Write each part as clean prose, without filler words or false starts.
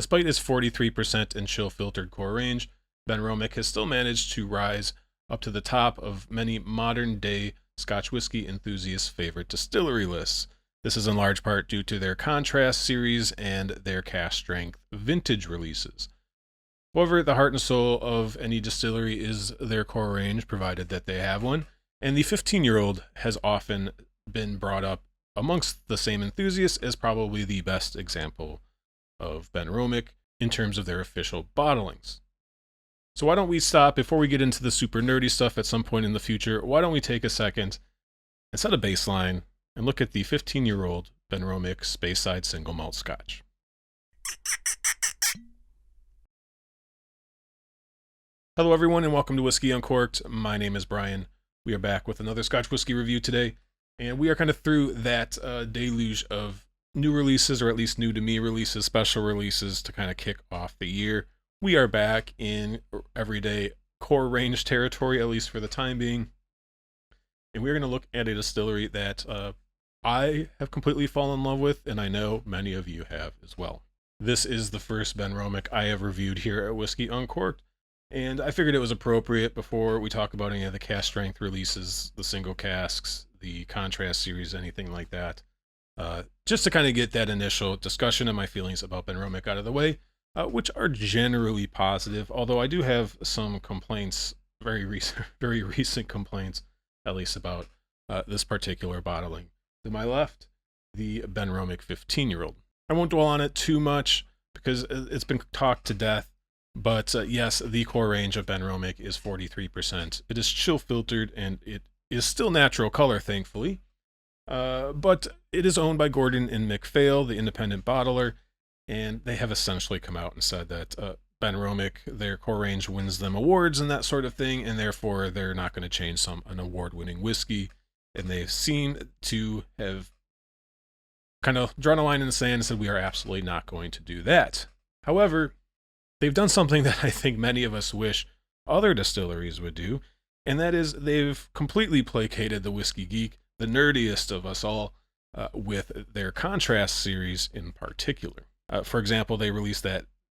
Despite its 43% and chill filtered core range, Benromach has still managed to rise up to the top of many modern-day Scotch whiskey enthusiasts' favorite distillery lists. This is in large part due to their Contrast series and their cask strength vintage releases. However, the heart and soul of any distillery is their core range, provided that they have one, and the 15-year-old has often been brought up amongst the same enthusiasts as probably the best example of Benromach in terms of their official bottlings. So why don't we stop, before we get into the super nerdy stuff at some point in the future, why don't we take a second and set a baseline and look at the 15-year-old Benromach Speyside Single Malt Scotch. Hello everyone and welcome to Whiskey Uncorked. My name is Brian. We are back with another Scotch whiskey review today, and we are kind of through that deluge of new releases, or at least new to me releases, special releases to kind of kick off the year. We are back in everyday core range territory, at least for the time being. And we're going to look at a distillery that I have completely fallen in love with, and I know many of you have as well. This is the first Benromach I have reviewed here at Whiskey Uncorked, and I figured it was appropriate before we talk about any of the cask strength releases, the single casks, the Contrast series, anything like that, just to kind of get that initial discussion and my feelings about Benromach out of the way, which are generally positive, although I do have some complaints, very recent complaints, at least about this particular bottling. To my left, the Benromach 15-year-old. I won't dwell on it too much because it's been talked to death, but yes, the core range of Benromach is 43%. It is chill filtered and it is still natural color, thankfully, but it is owned by Gordon and MacPhail, the independent bottler, and they have essentially come out and said that Benromach, their core range wins them awards and that sort of thing, and therefore they're not going to change an award-winning whiskey. And they seem to have kind of drawn a line in the sand and said, we are absolutely not going to do that. However, they've done something that I think many of us wish other distilleries would do, and that is they've completely placated the whiskey geek, the nerdiest of us all, with their Contrast series in particular. For example, they released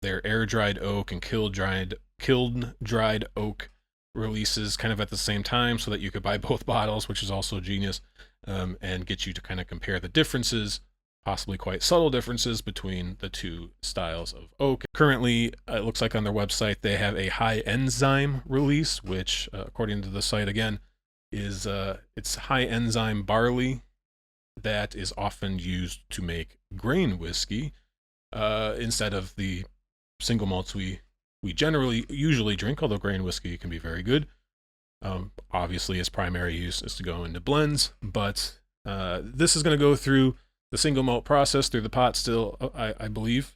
their air-dried oak and kiln-dried oak releases kind of at the same time so that you could buy both bottles, which is also genius, and get you to kind of compare the differences, possibly quite subtle differences between the two styles of oak. Currently, it looks like on their website they have a high enzyme release, which according to the site again is it's high enzyme barley that is often used to make grain whiskey instead of the single malts we usually drink, although grain whiskey can be very good. Obviously, its primary use is to go into blends, but this is going to go through the single malt process through the pot still, I believe,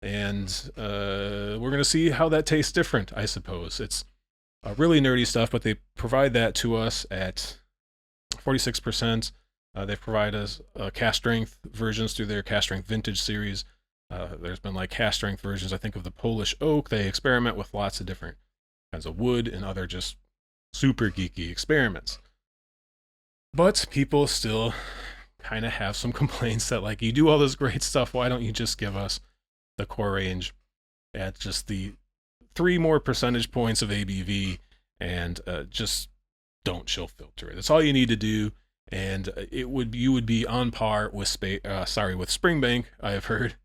and we're going to see how that tastes different, I suppose. It's really nerdy stuff, but they provide that to us at 46%. They provide us cask strength versions through their cask strength vintage series. There's been like cask strength versions, I think, of the Polish oak. They experiment with lots of different kinds of wood and other just super geeky experiments. But people still kind of have some complaints that, like, you do all this great stuff, why don't you just give us the core range at just the 3 more percentage points of ABV and just don't chill filter it. That's all you need to do, and you would be on par with Springbank, I have heard.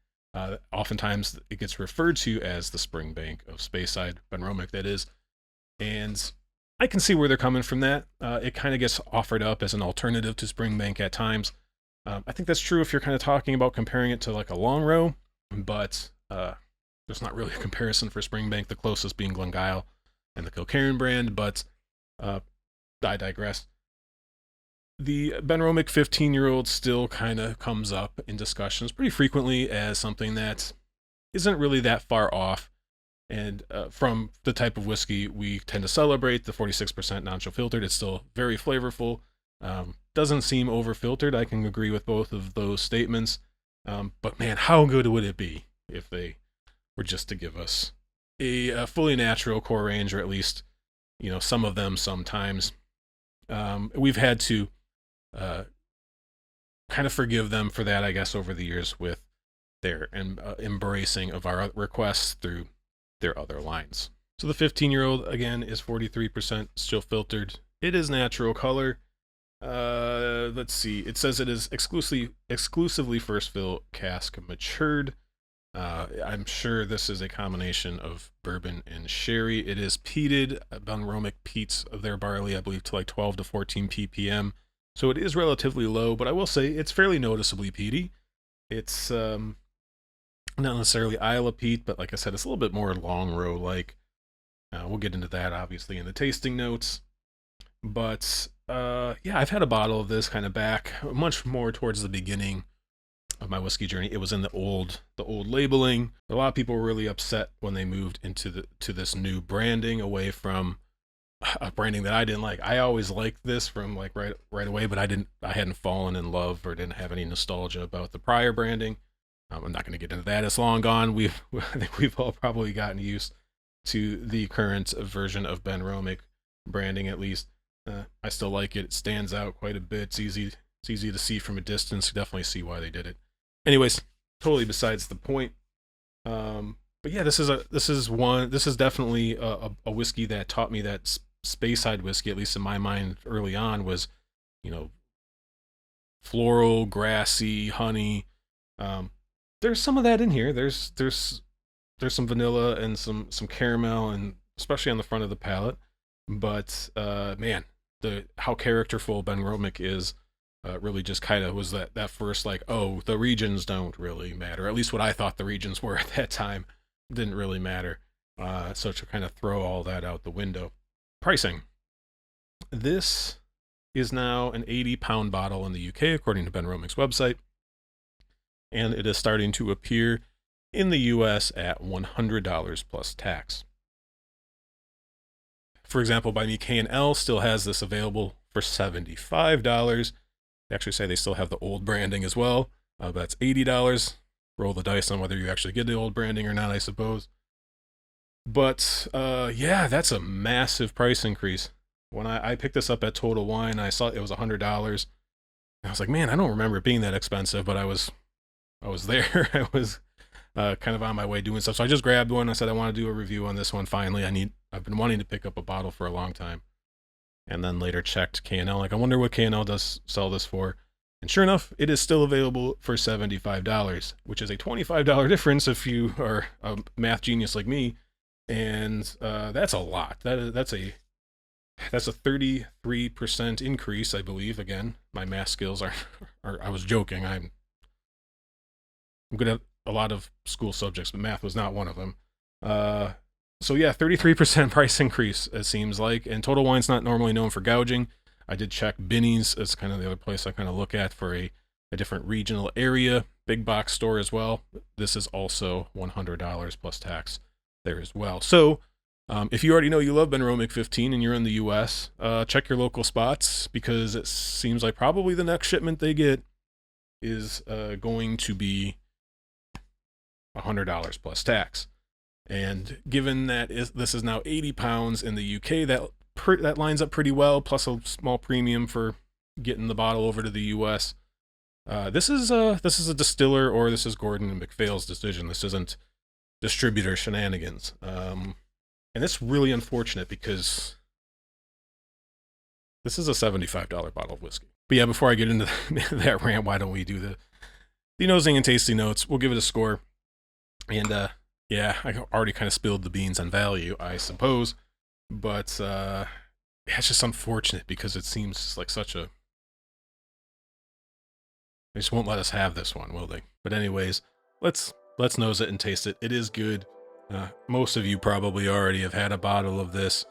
Oftentimes it gets referred to as the Springbank of Speyside, Benromach that is, and I can see where they're coming from that. It kind of gets offered up as an alternative to Springbank at times. I think that's true if you're kind of talking about comparing it to like a long row, but there's not really a comparison for Springbank, the closest being Glengyle and the Kilkerran brand, but I digress. The Benromach 15-year-old still kind of comes up in discussions pretty frequently as something that isn't really that far off. And from the type of whiskey we tend to celebrate, the 46% non-chill filtered, it's still very flavorful. Doesn't seem over-filtered. I can agree with both of those statements. But man, how good would it be if they were just to give us a fully natural core range, or at least, some of them sometimes. We've had to kind of forgive them for that, I guess, over the years with they're embracing of our requests through their other lines. So the 15-year-old, again, is 43% still filtered. It is natural color. Let's see. It says it is exclusively first fill cask matured. I'm sure this is a combination of bourbon and sherry. It is peated. Benromach peats their barley, I believe, to like 12 to 14 ppm. So it is relatively low, but I will say it's fairly noticeably peaty. It's not necessarily Isla peat, but like I said, it's a little bit more long row like. We'll get into that obviously in the tasting notes. But yeah, I've had a bottle of this kind of back much more towards the beginning of my whiskey journey. It was in the old labeling. A lot of people were really upset when they moved into this new branding away from a branding that I didn't like. I always liked this from like right away, but I hadn't fallen in love or didn't have any nostalgia about the prior branding. I'm not going to get into that. It's long gone. I think we've all probably gotten used to the current version of Benromach branding, at least. I still like it. It stands out quite a bit. It's easy to see from a distance. You definitely see why they did it. Anyways, totally besides the point. But yeah, this is definitely a whiskey that taught me that Speyside whiskey, at least in my mind early on, was, floral, grassy, honey. There's some of that in here. There's some vanilla and some caramel, and especially on the front of the palate. But man, how characterful Benromach is really just kind of was that first like, oh, the regions don't really matter. At least what I thought the regions were at that time didn't really matter. So to kind of throw all that out the window. Pricing. This is now an 80-pound bottle in the UK, according to Benromach's website. And it is starting to appear in the US at $100 plus tax. For example, by me, K&L still has this available for $75. They actually say they still have the old branding as well. That's $80. Roll the dice on whether you actually get the old branding or not, I suppose. But yeah, that's a massive price increase. When I picked this up at Total Wine, I saw it was $100. I was like, man, I don't remember it being that expensive, but I was there. I was kind of on my way doing stuff. So I just grabbed one. I said, I want to do a review on this one. Finally, I've been wanting to pick up a bottle for a long time. And then later checked K&L. Like, I wonder what K&L does sell this for. And sure enough, it is still available for $75, which is a $25 difference if you are a math genius like me. And that's a lot. That's a 33% increase, I believe. Again, my math skills are I was joking. I'm good at a lot of school subjects, but math was not one of them. So yeah, 33% price increase, it seems like. And Total Wine's not normally known for gouging. I did check Binny's as kind of the other place I kind of look at for a different regional area. Big box store as well. This is also $100 plus tax there as well. So if you already know you love Benromach 15 and you're in the US, check your local spots, because it seems like probably the next shipment they get is going to be $100 plus tax. And given that this is now 80 pounds in the UK, that lines up pretty well, plus a small premium for getting the bottle over to the US. This is a distiller, or this is Gordon and MacPhail's decision. This isn't distributor shenanigans. And it's really unfortunate because this is a $75 bottle of whiskey. But yeah, before I get into that rant, why don't we do the nosing and tasting notes? We'll give it a score. And yeah, I already kind of spilled the beans on value, I suppose. But yeah, it's just unfortunate because it seems like such a... They just won't let us have this one, will they? But anyways, let's nose it and taste it. It is good. Most of you probably already have had a bottle of this,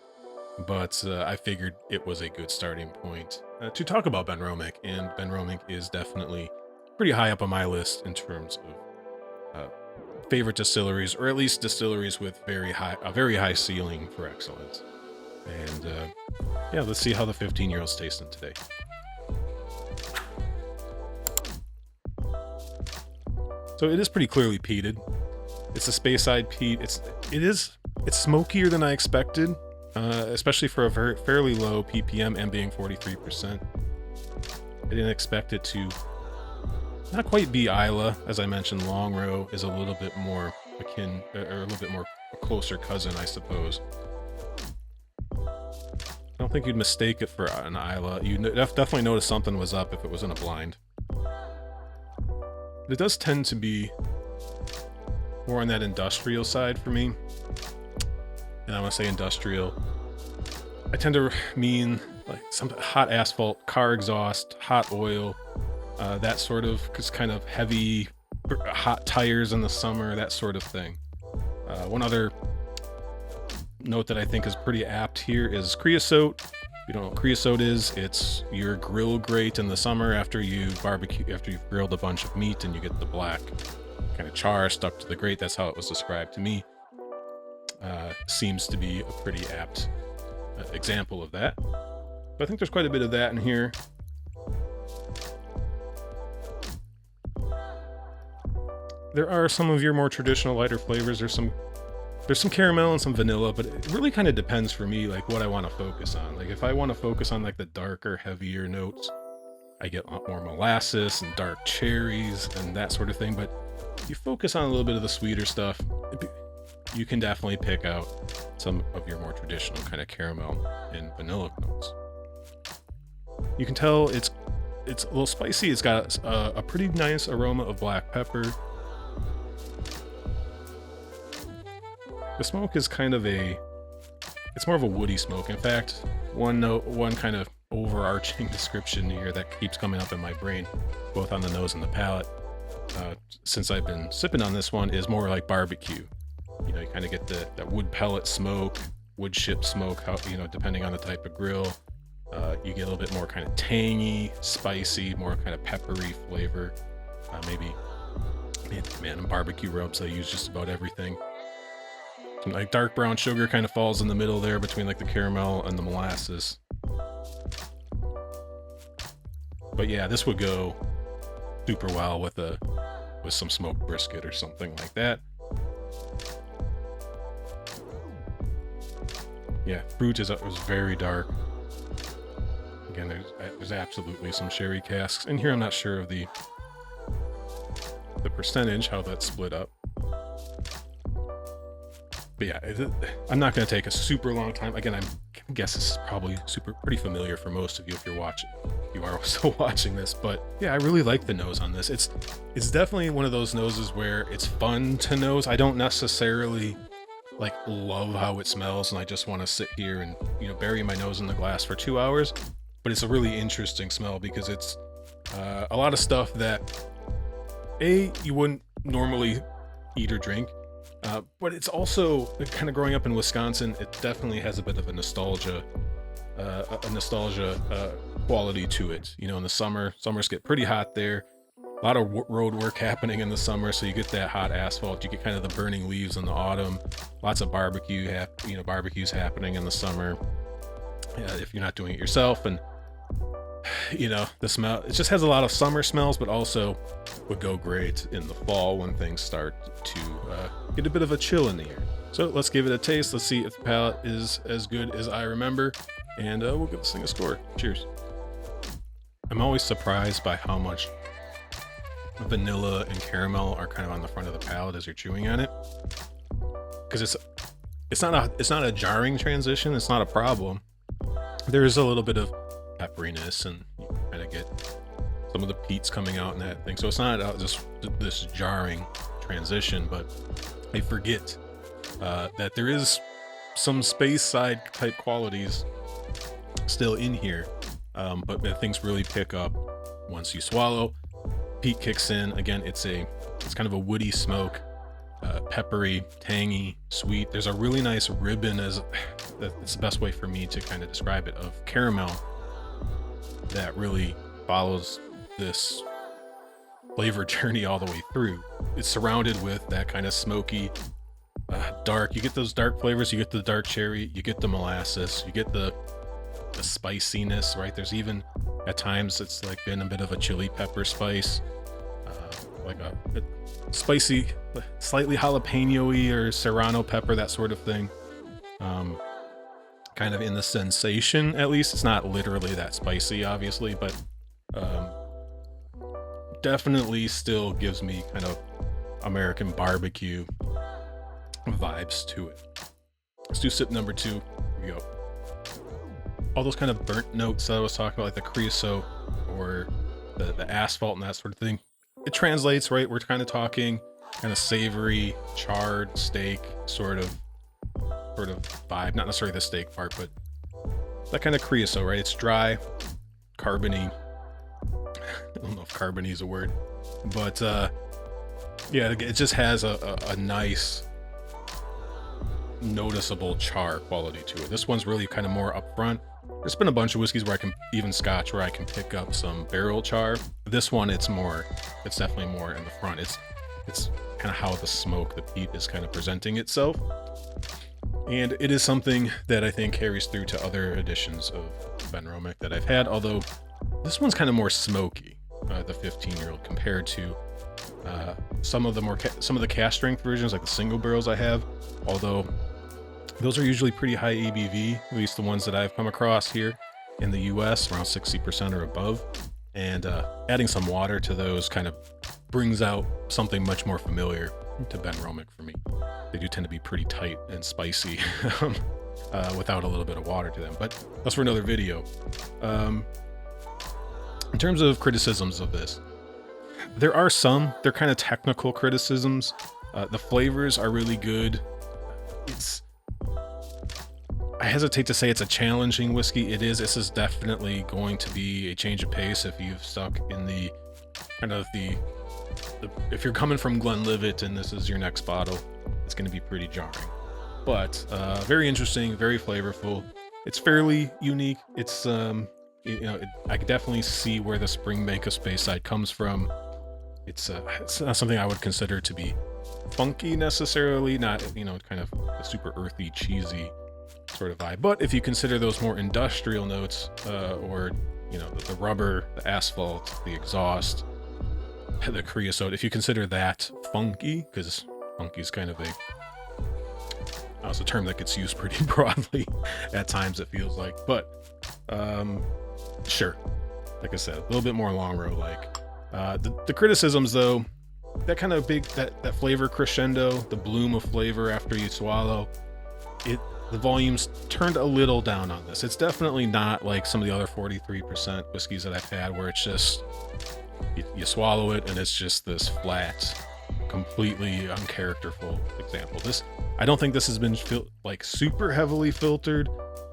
but I figured it was a good starting point to talk about Benromach, and Benromach is definitely pretty high up on my list in terms of favorite distilleries, or at least distilleries with a very high ceiling for excellence. And yeah, let's see how the 15-year-old's tasting today. So it is pretty clearly peated. It's a Speyside peat. It's smokier than I expected, especially for a fairly low ppm and being 43%. I didn't expect it to not quite be Isla, as I mentioned. Long Row is a little bit more akin, or a little bit more a closer cousin, I suppose. I don't think you'd mistake it for an Isla. You'd definitely notice something was up if it was in a blind. But it does tend to be more on that industrial side for me. And I want to say industrial, I tend to mean like some hot asphalt, car exhaust, hot oil, that sort of, cause kind of heavy, hot tires in the summer, that sort of thing. One other note that I think is pretty apt here is creosote. If you don't know what creosote is, it's your grill grate in the summer after you've grilled a bunch of meat and you get the black kind of char stuck to the grate. That's how it was described to me. Seems to be a pretty apt example of that. But I think there's quite a bit of that in here. There are some of your more traditional lighter flavors. There's some caramel and some vanilla, but it really kind of depends for me, like what I want to focus on. Like if I want to focus on like the darker, heavier notes, I get a lot more molasses and dark cherries and that sort of thing. But you focus on a little bit of the sweeter stuff, you can definitely pick out some of your more traditional kind of caramel and vanilla notes. You can tell it's a little spicy. It's got a pretty nice aroma of black pepper. The smoke is kind of it's more of a woody smoke. In fact, one kind of overarching description here that keeps coming up in my brain, both on the nose and the palate, since I've been sipping on this one, is more like barbecue. You know, you kind of get that wood pellet smoke, wood chip smoke, depending on the type of grill. You get a little bit more kind of tangy, spicy, more kind of peppery flavor. In barbecue rubs, I use just about everything. Some like dark brown sugar kind of falls in the middle there between like the caramel and the molasses. But yeah, this would go super well with some smoked brisket or something like that. Yeah, fruit was very dark. Again, there's absolutely some sherry casks in here. I'm not sure of the percentage, how that's split up. But yeah, I'm not going to take a super long time. Again, I guess this is probably pretty familiar for most of you if you are still watching this. But yeah, I really like the nose on this. It's definitely one of those noses where it's fun to nose. I don't necessarily like love how it smells, and I just want to sit here and bury my nose in the glass for 2 hours. But it's a really interesting smell because it's a lot of stuff that you wouldn't normally eat or drink. But it's also kind of growing up in Wisconsin. It definitely has a bit of a nostalgia quality to it. In the summers get pretty hot there. A lot of road work happening in the summer, so you get that hot asphalt. You get kind of the burning leaves in the autumn. Lots of barbecues happening in the summer. If you're not doing it yourself, and the smell, it just has a lot of summer smells, but also would go great in the fall when things start to get a bit of a chill in the air. So let's give it a taste. Let's see if the palate is as good as I remember, and we'll give this thing a score. Cheers. I'm always surprised by how much vanilla and caramel are kind of on the front of the palate as you're chewing on it, because it's not a jarring transition. It's not a problem. There is a little bit of pepperiness, and you kind of get some of the peats coming out in that thing. So it's not just this jarring transition, but I forget that there is some space side type qualities still in here, but things really pick up once you swallow. Peat kicks in. Again, it's kind of a woody smoke, peppery, tangy, sweet. There's a really nice ribbon, it's the best way for me to kind of describe it, of caramel that really follows this flavor journey all the way through. It's surrounded with that kind of smoky, dark. You get those dark flavors. You get the dark cherry. You get the molasses. You get the spiciness, right? There's even at times it's like been a bit of a chili pepper spice, like a spicy, slightly jalapeno-y or serrano pepper, that sort of thing. Kind of in the sensation, at least. It's not literally that spicy, obviously, but definitely still gives me kind of American barbecue vibes to it. Let's do sip number 2. Here we go. All those kind of burnt notes that I was talking about, like the creosote or the asphalt and that sort of thing, it translates, right? We're kind of talking kind of savory, charred steak sort of vibe. Not necessarily the steak part, but that kind of creosote, right? It's dry, carbony. I don't know if carbony is a word, but yeah, it just has a nice, noticeable char quality to it. This one's really kind of more upfront. There's been a bunch of whiskeys where I can, even Scotch, where I can pick up some barrel char. This one, it's definitely more in the front. It's kind of how the smoke, the peat is kind of presenting itself. And it is something that I think carries through to other editions of Benromach that I've had, although this one's kind of more smoky, the 15-year-old, compared to some of the cask strength versions, like the single barrels I have, although those are usually pretty high ABV, at least the ones that I've come across here in the US, around 60% or above. And adding some water to those kind of brings out something much more familiar to Benromach for me. They do tend to be pretty tight and spicy without a little bit of water to them, but that's for another video. In terms of criticisms of this, there are some, they're kind of technical criticisms. The flavors are really good. I hesitate to say it's a challenging whiskey. It is. This is definitely going to be a change of pace if you've stuck in the kind of the if you're coming from Glenlivet and this is your next bottle, it's going to be pretty jarring. But very interesting, very flavorful. It's fairly unique. It's I could definitely see where the Springbank of Speyside comes from. It's not something I would consider to be funky necessarily, not kind of a super earthy, cheesy sort of vibe. But if you consider those more industrial notes, or the rubber, the asphalt, the exhaust, the creosote, if you consider that funky, because funky is kind of it's a term that gets used pretty broadly at times, it feels like. But sure, like I said, a little bit more long row like. The criticisms though, that kind of big that flavor crescendo, the bloom of flavor after you swallow it, the volume's turned a little down on this. It's definitely not like some of the other 43% whiskeys that I've had where it's just you swallow it and it's just this flat, completely uncharacterful example. I don't think this has been like super heavily filtered.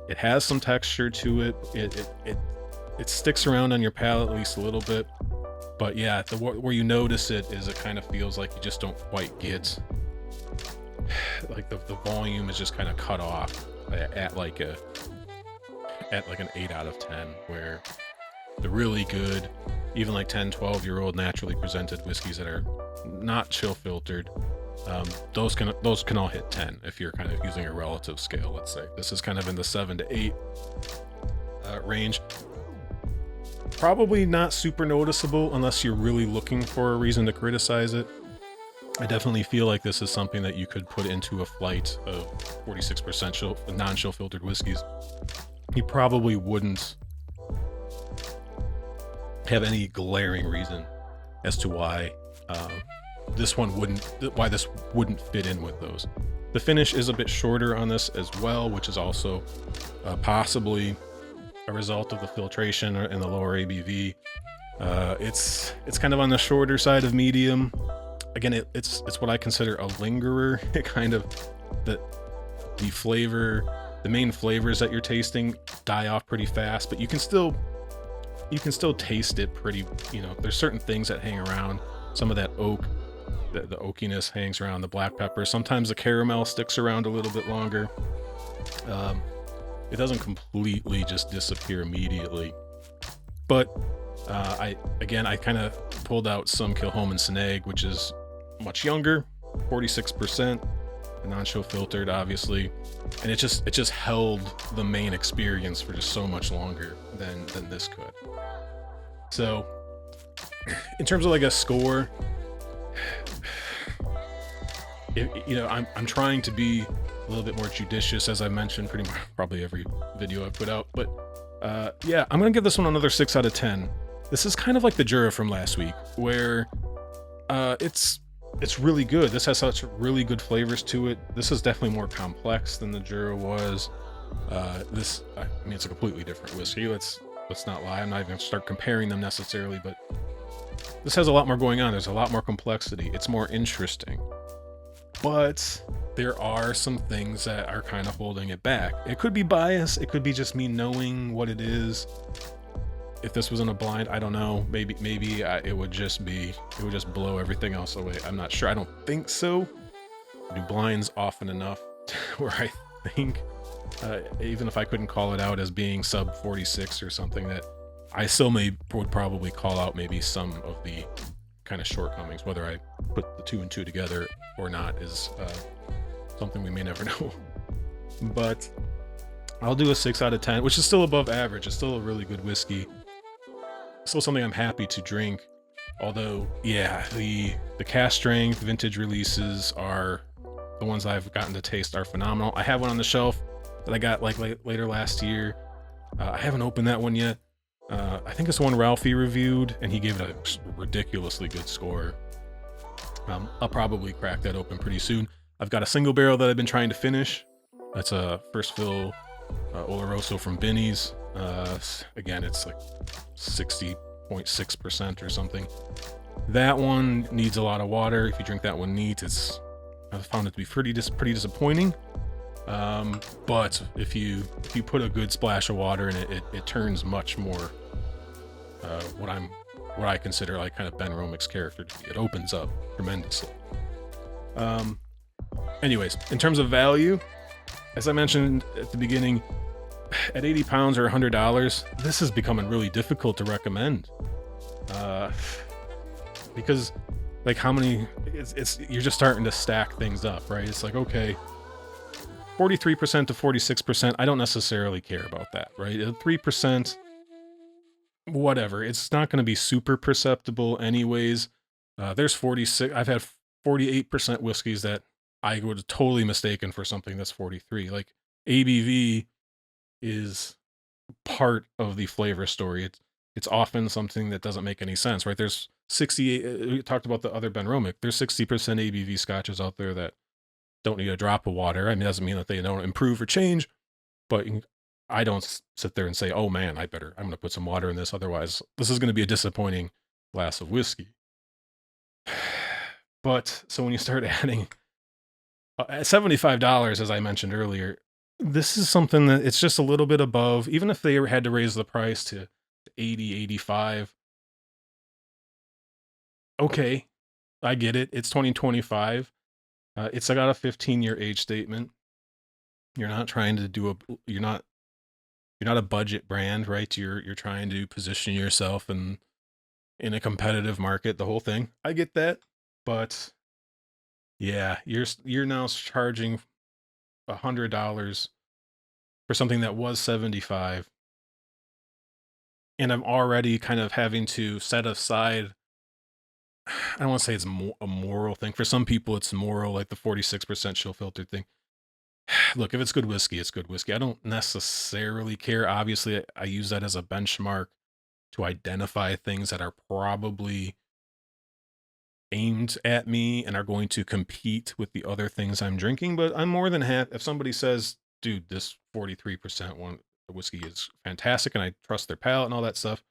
It has some texture to it. It sticks around on your palate at least a little bit. But yeah, where you notice it is it kind of feels like you just don't quite get, like the volume is just kind of cut off at like an 8 out of 10, where the really good, even like 10, 12-year-old naturally presented whiskeys that are not chill filtered, those can all hit 10 if you're kind of using a relative scale, let's say. This is kind of in the 7 to 8 range. Probably not super noticeable unless you're really looking for a reason to criticize it. I definitely feel like this is something that you could put into a flight of 46% non-chill filtered whiskeys. You probably wouldn't have any glaring reason as to why this wouldn't fit in with those. The finish is a bit shorter on this as well, which is also possibly a result of the filtration and the lower ABV. It's kind of on the shorter side of medium. Again, it's what I consider a lingerer. It kind of the main flavors that you're tasting die off pretty fast, but you can still taste it pretty. There's certain things that hang around. Some of that oak, the oakiness hangs around. The black pepper. Sometimes the caramel sticks around a little bit longer. It doesn't completely just disappear immediately. But I kind of pulled out some Kilchoman Snag, which is much younger, 46%, non-chill filtered, obviously, and it just held the main experience for just so much longer than this could. So, in terms of like a score, I'm trying to be a little bit more judicious, as I mentioned pretty much probably every video I put out, but yeah, I'm gonna give this one another 6 out of 10. This is kind of like the Jura from last week, where it's really good. This has such really good flavors to it. This is definitely more complex than the Jura was. I mean, it's a completely different whiskey. Let's not lie. I'm not even gonna start comparing them necessarily, but this has a lot more going on. There's a lot more complexity. It's more interesting. But there are some things that are kind of holding it back. It could be bias. It could be just me knowing what it is. If this was in a blind, I don't know. Maybe it would just blow everything else away. I'm not sure. I don't think so. I do blinds often enough where I think, even if I couldn't call it out as being sub 46 or something, that I still would probably call out maybe some of the kind of shortcomings. Whether I put the 2 and 2 together or not is something we may never know. But I'll do a 6 out of 10, which is still above average. It's still a really good whiskey. Still something I'm happy to drink. Although, yeah, the cask strength vintage releases are the ones I've gotten to taste are phenomenal. I have one on the shelf that I got like later last year. I haven't opened that one yet. I think it's one Ralphie reviewed, and he gave it a ridiculously good score. I'll probably crack that open pretty soon. I've got a single barrel that I've been trying to finish. That's a first fill Oloroso from Binny's. Again, it's like 60.6% or something. That one needs a lot of water. If you drink that one neat, I've found it to be pretty disappointing. But if you put a good splash of water in it, it turns much more what I consider like kind of Benromach's character to be. It opens up tremendously. Anyways, in terms of value, as I mentioned at the beginning, at 80 pounds or $100, this is becoming really difficult to recommend. Because like how many, you're just starting to stack things up, right? It's like, okay, 43% to 46%, I don't necessarily care about that, right? 3%, whatever. It's not going to be super perceptible anyways. There's 46, I've had 48% whiskeys that I would have totally mistaken for something that's 43. Like ABV is part of the flavor story. It's often something that doesn't make any sense, right? There's 68, we talked about the other Benromach, there's 60% ABV scotches out there that don't need a drop of water. I mean, it doesn't mean that they don't improve or change, but I don't sit there and say, oh man, I'm going to put some water in this. Otherwise, this is going to be a disappointing glass of whiskey. But so when you start adding at $75, as I mentioned earlier, this is something that it's just a little bit above, even if they had to raise the price to 80, 85. Okay, I get it. It's 2025. It's got a 15-year age statement. You're not trying to you're not a budget brand, right? You're trying to position yourself in a competitive market, the whole thing. I get that. But yeah, you're now charging $100 for something that was 75, and I'm already kind of having to set aside. I don't want to say it's a moral thing. For some people, it's moral, like the 46% chill filtered thing. Look, if it's good whiskey, it's good whiskey. I don't necessarily care. Obviously, I use that as a benchmark to identify things that are probably aimed at me and are going to compete with the other things I'm drinking. But I'm more than happy if somebody says, dude, this 43% one whiskey is fantastic and I trust their palate and all that stuff,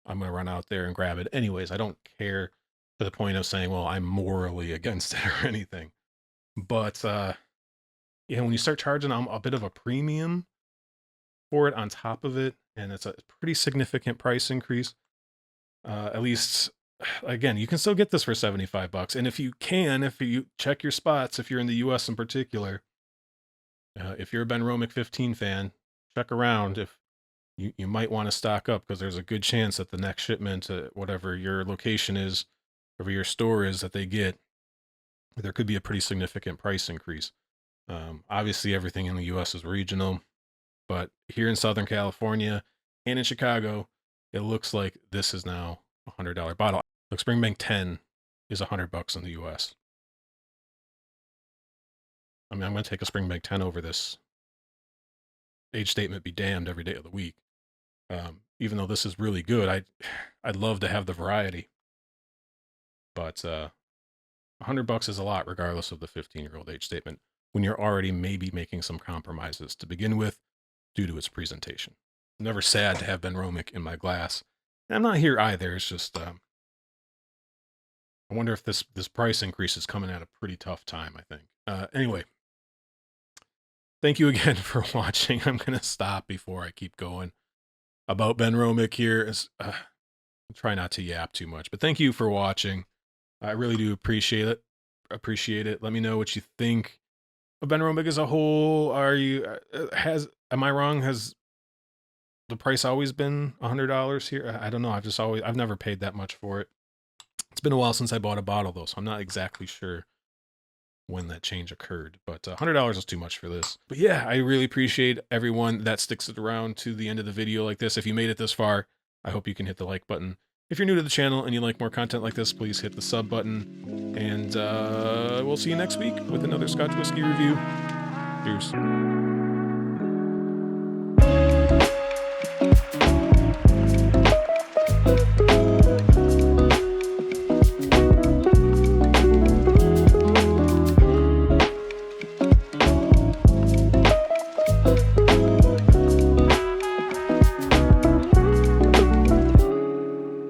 I'm going to run out there and grab it anyways. I don't care to the point of saying, well, I'm morally against it or anything. But when you start charging a bit of a premium for it on top of it, and it's a pretty significant price increase, at least, again, you can still get this for $75. And if you check your spots, if you're in the US in particular, if you're a Benromach 15 fan, check around. If you might want to stock up, because there's a good chance that the next shipment, whatever your location is, whatever your store is that they get, there could be a pretty significant price increase. Obviously, everything in the US is regional, but here in Southern California and in Chicago, it looks like this is now a $100 bottle. Look, Springbank 10 is $100 in the US. I mean, I'm going to take a Springbank 10 over this. Age statement be damned every day of the week. even though this is really good. I'd love to have the variety. But $100 is a lot, regardless of the 15-year-old age statement, when you're already maybe making some compromises to begin with due to its presentation. I'm never sad to have Benromach in my glass. And I'm not here either. It's just, I wonder if this price increase is coming at a pretty tough time, I think. Anyway, thank you again for watching. I'm going to stop before I keep going about Benromach here. Try not to yap too much, but thank you for watching. I really do appreciate it. Let me know what you think of Benromach as a whole. Am I wrong? Has the price always been $100 here? I don't know. I've never paid that much for it. It's been a while since I bought a bottle though, so I'm not exactly sure when that change occurred, but $100 is too much for this. But yeah, I really appreciate everyone that sticks it around to the end of the video like this. If you made it this far, I hope you can hit the like button. If you're new to the channel and you like more content like this, please hit the sub button. And we'll see you next week with another Scotch Whiskey review. Cheers.